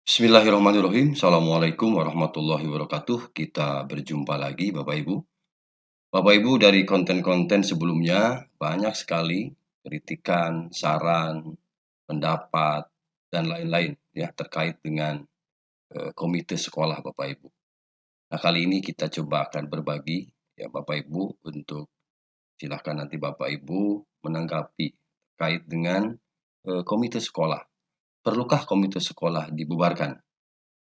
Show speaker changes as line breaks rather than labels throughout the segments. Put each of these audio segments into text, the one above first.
Bismillahirrahmanirrahim. Assalamualaikum warahmatullahi wabarakatuh. Kita berjumpa lagi Bapak Ibu. Bapak Ibu, dari konten-konten sebelumnya banyak sekali kritikan, saran, pendapat, dan lain-lain ya terkait dengan komite sekolah Bapak Ibu. Nah, kali ini kita coba akan berbagi ya Bapak Ibu untuk silahkan nanti Bapak Ibu menanggapi terkait dengan komite sekolah. Perlukah komite sekolah dibubarkan?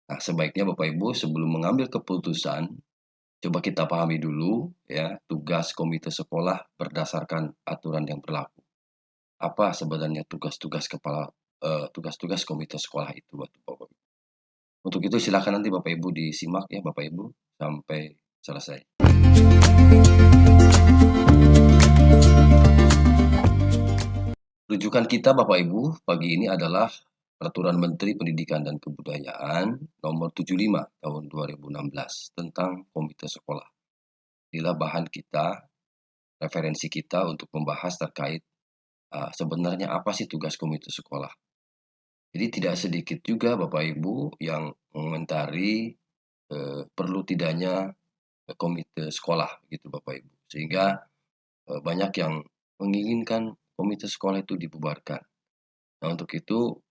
Nah, sebaiknya Bapak Ibu sebelum mengambil keputusan, coba kita pahami dulu ya tugas komite sekolah berdasarkan aturan yang berlaku. Apa sebenarnya tugas-tugas komite sekolah itu Bapak Ibu. Untuk itu silakan nanti Bapak Ibu disimak ya Bapak Ibu sampai selesai. Rujukan kita Bapak Ibu pagi ini adalah Peraturan Menteri Pendidikan dan Kebudayaan Nomor 75 Tahun 2016 tentang komite sekolah. Inilah bahan kita, referensi kita untuk membahas terkait sebenarnya apa sih tugas komite sekolah. Jadi tidak sedikit juga Bapak Ibu yang mengomentari perlu tidaknya komite sekolah gitu Bapak Ibu. Sehingga banyak yang menginginkan komite sekolah itu dibubarkan. Nah, untuk itu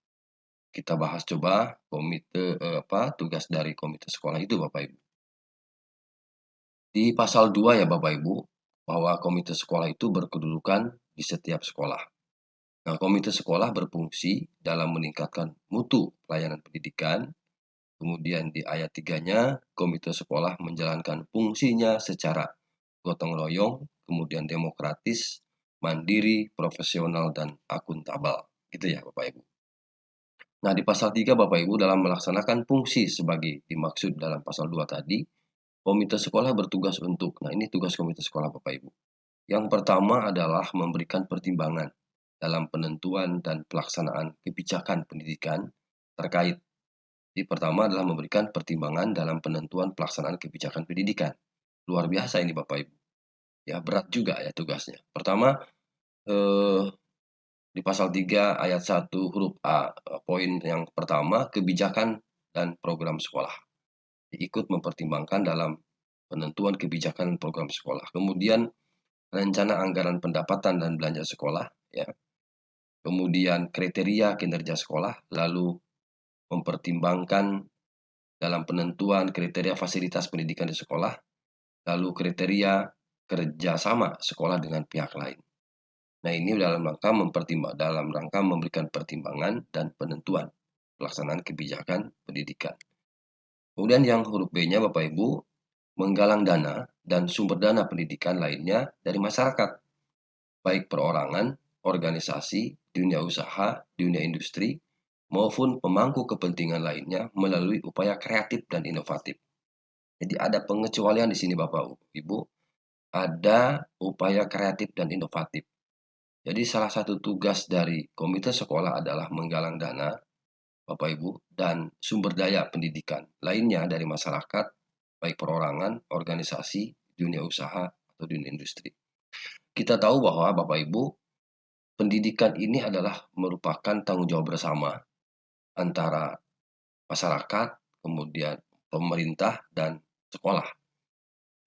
kita bahas coba tugas dari komite sekolah itu Bapak Ibu. Di pasal 2 ya Bapak Ibu, bahwa komite sekolah itu berkedudukan di setiap sekolah. Nah, komite sekolah berfungsi dalam meningkatkan mutu pelayanan pendidikan. Kemudian di ayat 3-nya, komite sekolah menjalankan fungsinya secara gotong royong, kemudian demokratis, mandiri, profesional, dan akuntabel. Gitu ya Bapak Ibu. Nah, di pasal 3 Bapak Ibu dalam melaksanakan fungsi sebagai dimaksud dalam pasal 2 tadi, komite sekolah bertugas untuk, nah ini tugas komite sekolah Bapak Ibu. Yang pertama adalah memberikan pertimbangan dalam penentuan dan pelaksanaan kebijakan pendidikan terkait. Jadi pertama adalah memberikan pertimbangan dalam penentuan pelaksanaan kebijakan pendidikan. Luar biasa ini Bapak Ibu. Ya, berat juga ya tugasnya. Pertama, eh, di pasal 3 ayat 1 huruf A, poin yang pertama, kebijakan dan program sekolah. Ikut mempertimbangkan dalam penentuan kebijakan program sekolah. Kemudian rencana anggaran pendapatan dan belanja sekolah, ya. Kemudian kriteria kinerja sekolah, lalu mempertimbangkan dalam penentuan kriteria fasilitas pendidikan di sekolah, lalu kriteria kerjasama sekolah dengan pihak lain. Nah, ini dalam rangka memberikan pertimbangan dan penentuan pelaksanaan kebijakan pendidikan. Kemudian yang huruf B-nya Bapak Ibu, menggalang dana dan sumber dana pendidikan lainnya dari masyarakat, baik perorangan, organisasi, dunia usaha, dunia industri, maupun pemangku kepentingan lainnya melalui upaya kreatif dan inovatif. Jadi ada pengecualian di sini Bapak Ibu, ada upaya kreatif dan inovatif. Jadi salah satu tugas dari komite sekolah adalah menggalang dana Bapak Ibu dan sumber daya pendidikan lainnya dari masyarakat, baik perorangan, organisasi, dunia usaha, atau dunia industri. Kita tahu bahwa Bapak Ibu, pendidikan ini adalah merupakan tanggung jawab bersama antara masyarakat, kemudian pemerintah, dan sekolah.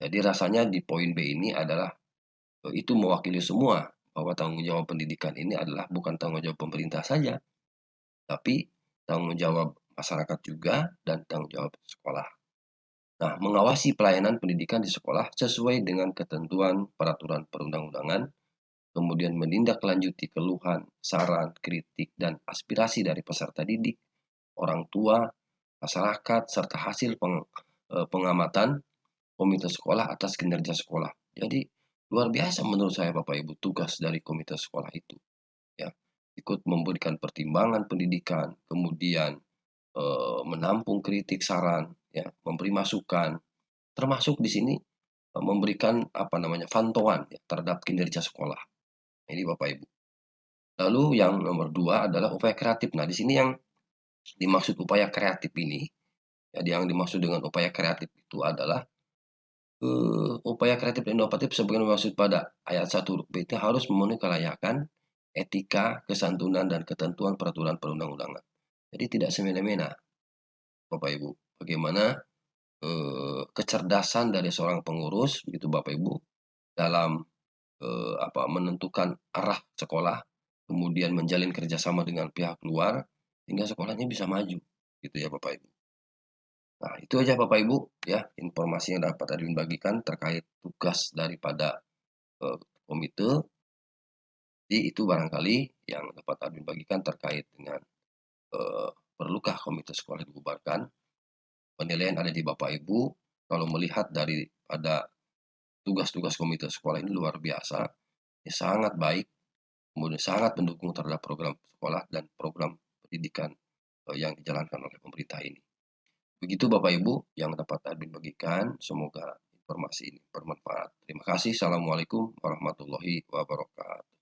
Jadi rasanya di poin B ini adalah itu mewakili semua bahwa tanggung jawab pendidikan ini adalah bukan tanggung jawab pemerintah saja, tapi tanggung jawab masyarakat juga dan tanggung jawab sekolah. Nah, mengawasi pelayanan pendidikan di sekolah sesuai dengan ketentuan peraturan perundang-undangan, kemudian menindaklanjuti keluhan, saran, kritik, dan aspirasi dari peserta didik, orang tua, masyarakat, serta hasil pengamatan komite sekolah atas kinerja sekolah. Jadi, luar biasa menurut saya Bapak Ibu tugas dari komite sekolah itu. Ya, ikut memberikan pertimbangan pendidikan, kemudian menampung kritik, saran, ya, memberi masukan, termasuk di sini memberikan pantauan ya, terhadap kinerja sekolah. Ini Bapak Ibu. Lalu yang nomor 2 adalah upaya kreatif. Nah, di sini yang dimaksud upaya kreatif ini, ya, yang dimaksud dengan upaya kreatif itu adalah upaya kreatif dan inovatif sebagaimana dimaksud pada ayat 1 huruf B itu harus memenuhi kelayakan, etika, kesantunan, dan ketentuan peraturan perundang-undangan. Jadi tidak semena-mena. Bapak Ibu, bagaimana, kecerdasan dari seorang pengurus begitu Bapak Ibu, dalam, menentukan arah sekolah, kemudian menjalin kerjasama dengan pihak luar, hingga sekolahnya bisa maju, gitu ya Bapak Ibu. Nah itu aja Bapak Ibu ya, informasi yang dapat Admin bagikan terkait tugas daripada, komite. Jadi itu barangkali yang dapat Admin bagikan terkait dengan, perlukah komite sekolah dibubarkan. Penilaian ada di Bapak Ibu, kalau melihat daripada tugas-tugas komite sekolah ini luar biasa, ya sangat baik, kemudian sangat mendukung terhadap program sekolah dan program pendidikan, yang dijalankan oleh pemerintah ini. Begitu Bapak Ibu yang dapat Admin bagikan, semoga informasi ini bermanfaat. Terima kasih. Assalamualaikum warahmatullahi wabarakatuh.